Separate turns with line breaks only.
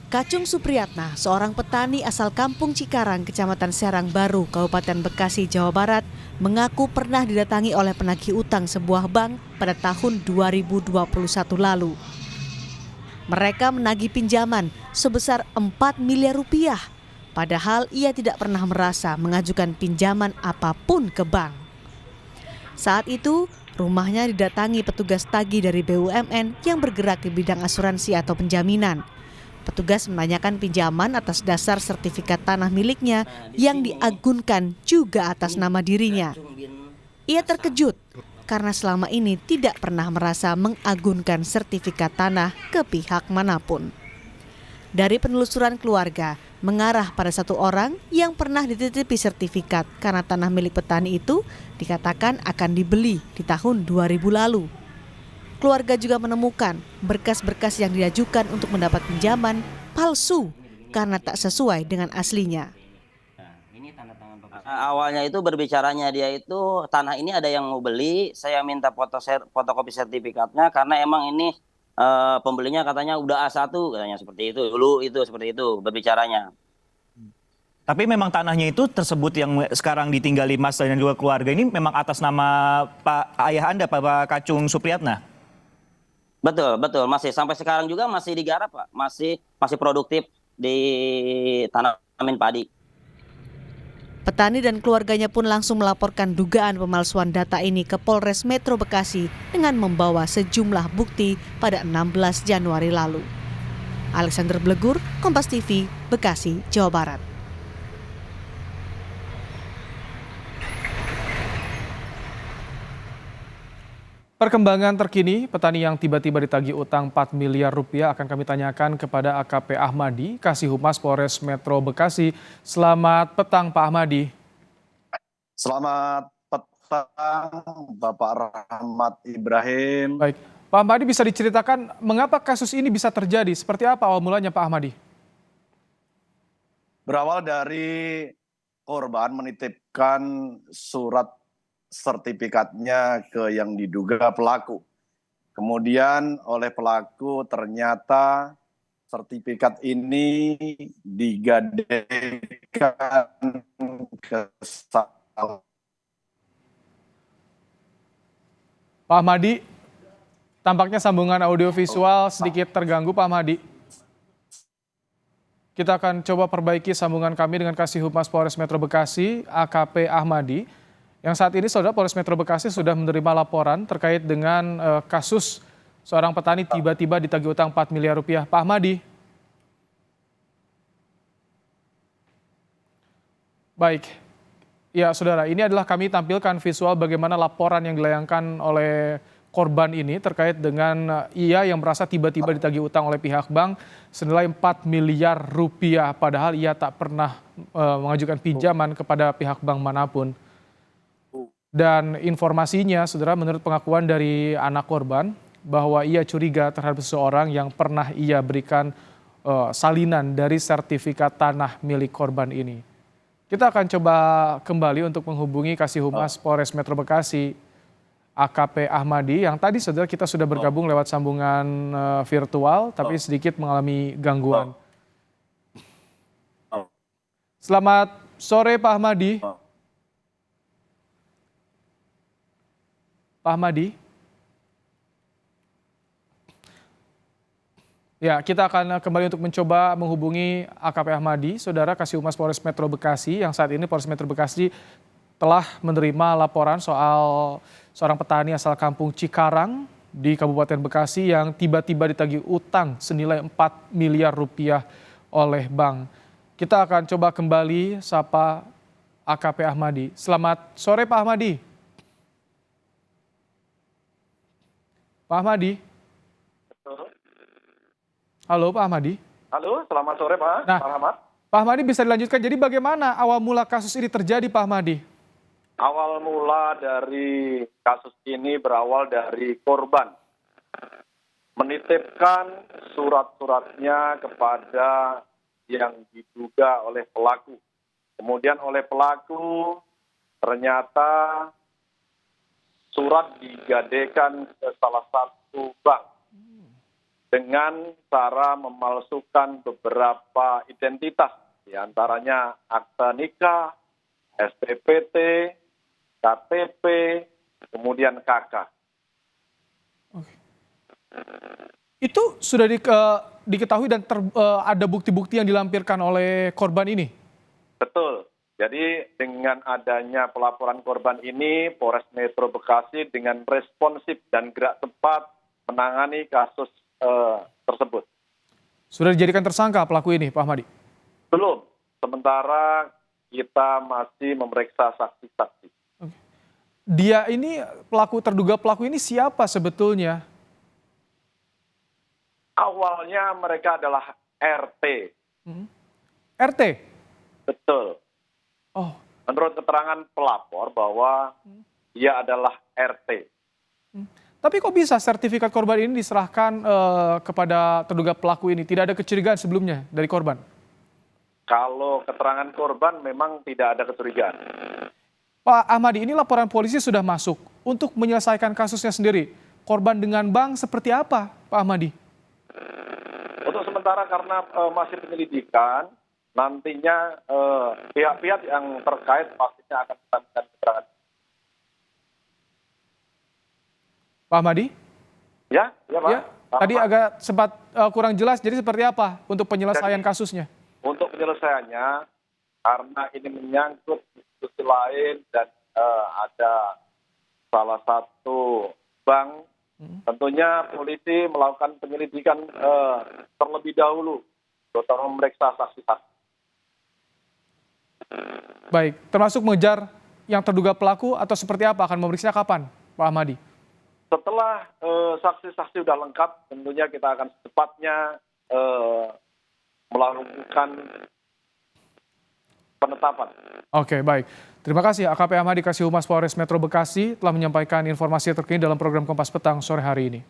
Kacung Supriyatna, seorang petani asal Kampung Cikarang, Kecamatan Serang Baru, Kabupaten Bekasi, Jawa Barat, mengaku pernah didatangi oleh penagih utang sebuah bank pada tahun 2021 lalu. Mereka menagih pinjaman sebesar 4 miliar rupiah, padahal ia tidak pernah merasa mengajukan pinjaman apapun ke bank. Saat itu, rumahnya didatangi petugas tagih dari BUMN yang bergerak di bidang asuransi atau penjaminan. Petugas menanyakan pinjaman atas dasar sertifikat tanah miliknya yang diagunkan juga atas nama dirinya. Ia terkejut karena selama ini tidak pernah merasa mengagunkan sertifikat tanah ke pihak manapun. Dari penelusuran keluarga, mengarah pada satu orang yang pernah dititipi sertifikat karena tanah milik petani itu dikatakan akan dibeli di tahun 2000 lalu. Keluarga juga menemukan berkas-berkas yang diajukan untuk mendapat pinjaman palsu karena tak sesuai dengan aslinya.
Awalnya itu berbicaranya dia itu tanah ini ada yang mau beli, saya minta fotokopi sertifikatnya karena emang ini pembelinya katanya udah A1 katanya seperti itu dulu, itu seperti itu berbicaranya.
Tapi memang tanahnya itu tersebut yang sekarang ditinggali Mas dan juga keluarga ini memang atas nama Pak ayah Anda, Pak Kacung Supriyatna?
Betul, betul, masih sampai sekarang juga masih digarap, Pak. Masih produktif di tanamin padi.
Petani dan keluarganya pun langsung melaporkan dugaan pemalsuan data ini ke Polres Metro Bekasi dengan membawa sejumlah bukti pada 16 Januari lalu. Alexander Blegur, Kompas TV, Bekasi, Jawa Barat.
Perkembangan terkini, petani yang tiba-tiba ditagih utang 4 miliar rupiah akan kami tanyakan kepada AKP Ahmadi, Kasih Humas Polres Metro Bekasi. Selamat petang Pak Ahmadi.
Selamat petang Bapak Rahmat Ibrahim.
Baik, Pak Ahmadi bisa diceritakan mengapa kasus ini bisa terjadi? Seperti apa awal mulanya Pak Ahmadi?
Berawal dari korban menitipkan surat sertifikatnya ke yang diduga pelaku. Kemudian oleh pelaku ternyata sertifikat ini digadaikan ke
Pak Ahmadi, tampaknya sambungan audiovisual sedikit terganggu Pak Ahmadi. Kita akan coba perbaiki sambungan kami dengan Kasih Humas Polres Metro Bekasi, AKP Ahmadi. Yang saat ini Saudara Polres Metro Bekasi sudah menerima laporan terkait dengan kasus seorang petani tiba-tiba ditagih utang 4 miliar rupiah. Pak Ahmadi. Baik. Ya Saudara, ini adalah kami tampilkan visual bagaimana laporan yang dilayangkan oleh korban ini terkait dengan ia yang merasa tiba-tiba ditagih utang oleh pihak bank senilai 4 miliar rupiah. Padahal ia tak pernah mengajukan pinjaman kepada pihak bank manapun. Dan informasinya, Saudara, menurut pengakuan dari anak korban, bahwa ia curiga terhadap seseorang yang pernah ia berikan salinan dari sertifikat tanah milik korban ini. Kita akan coba kembali untuk menghubungi Kasih Humas Polres Metro Bekasi, AKP Ahmadi, yang tadi Saudara kita sudah bergabung lewat sambungan virtual, tapi sedikit mengalami gangguan. Selamat sore Pak Ahmadi. Pak Ahmadi. Ya, kita akan kembali untuk mencoba menghubungi AKP Ahmadi, Saudara Kasih Humas Polres Metro Bekasi, yang saat ini Polres Metro Bekasi telah menerima laporan soal seorang petani asal Kampung Cikarang di Kabupaten Bekasi yang tiba-tiba ditagih utang senilai 4 miliar rupiah oleh bank. Kita akan coba kembali sapa AKP Ahmadi. Selamat sore Pak Ahmadi. Pak Ahmadi. Halo Pak Ahmadi.
Halo, selamat sore Pak.
Nah,
Pak Ahmad.
Pak Ahmadi bisa dilanjutkan. Jadi bagaimana awal mula kasus ini terjadi Pak Ahmadi?
Awal mula dari kasus ini berawal dari korban menitipkan surat-suratnya kepada yang diduga oleh pelaku. Kemudian oleh pelaku ternyata surat digadaikan ke salah satu bank. dengan cara memalsukan beberapa identitas, di antaranya akta nikah, SPPT, KTP, kemudian KK.
Itu sudah diketahui dan ada bukti-bukti yang dilampirkan oleh korban ini?
Betul. Jadi dengan adanya pelaporan korban ini, Polres Metro Bekasi dengan responsif dan gerak cepat menangani kasus tersebut.
Sudah dijadikan tersangka pelaku ini, Pak Ahmadi?
Belum. Sementara kita masih memeriksa saksi-saksi.
Dia ini terduga pelaku ini siapa sebetulnya?
Awalnya mereka adalah RT.
RT?
Betul.
Oh,
Menurut keterangan pelapor bahwa dia adalah RT.
tapi kok bisa sertifikat korban ini diserahkan kepada terduga pelaku ini? Tidak ada kecurigaan sebelumnya dari korban?
Kalau keterangan korban memang tidak ada kecurigaan.
Pak Ahmadi, ini laporan polisi sudah masuk. Untuk menyelesaikan kasusnya sendiri, korban dengan bank seperti apa, Pak Ahmadi?
Untuk sementara karena masih penyelidikan, nantinya pihak-pihak yang terkait pastinya akan melakukan keterangan.
Pak Ahmadi?
Ya, Pak.
Ya, tadi agak sempat kurang jelas, jadi seperti apa untuk penyelesaian kasusnya?
Untuk penyelesaiannya, karena ini menyangkut institusi lain dan ada salah satu bank, tentunya polisi melakukan penyelidikan terlebih dahulu, terutama memeriksa saksi-saksi.
Baik, termasuk mengejar yang terduga pelaku atau seperti apa? Akan memeriksa kapan, Pak Ahmadi?
Setelah saksi-saksi sudah lengkap, tentunya kita akan secepatnya melakukan penetapan.
Oke, baik. Terima kasih AKP Ahmadi Kasih Humas Polres Metro Bekasi telah menyampaikan informasi terkini dalam program Kompas Petang sore hari ini.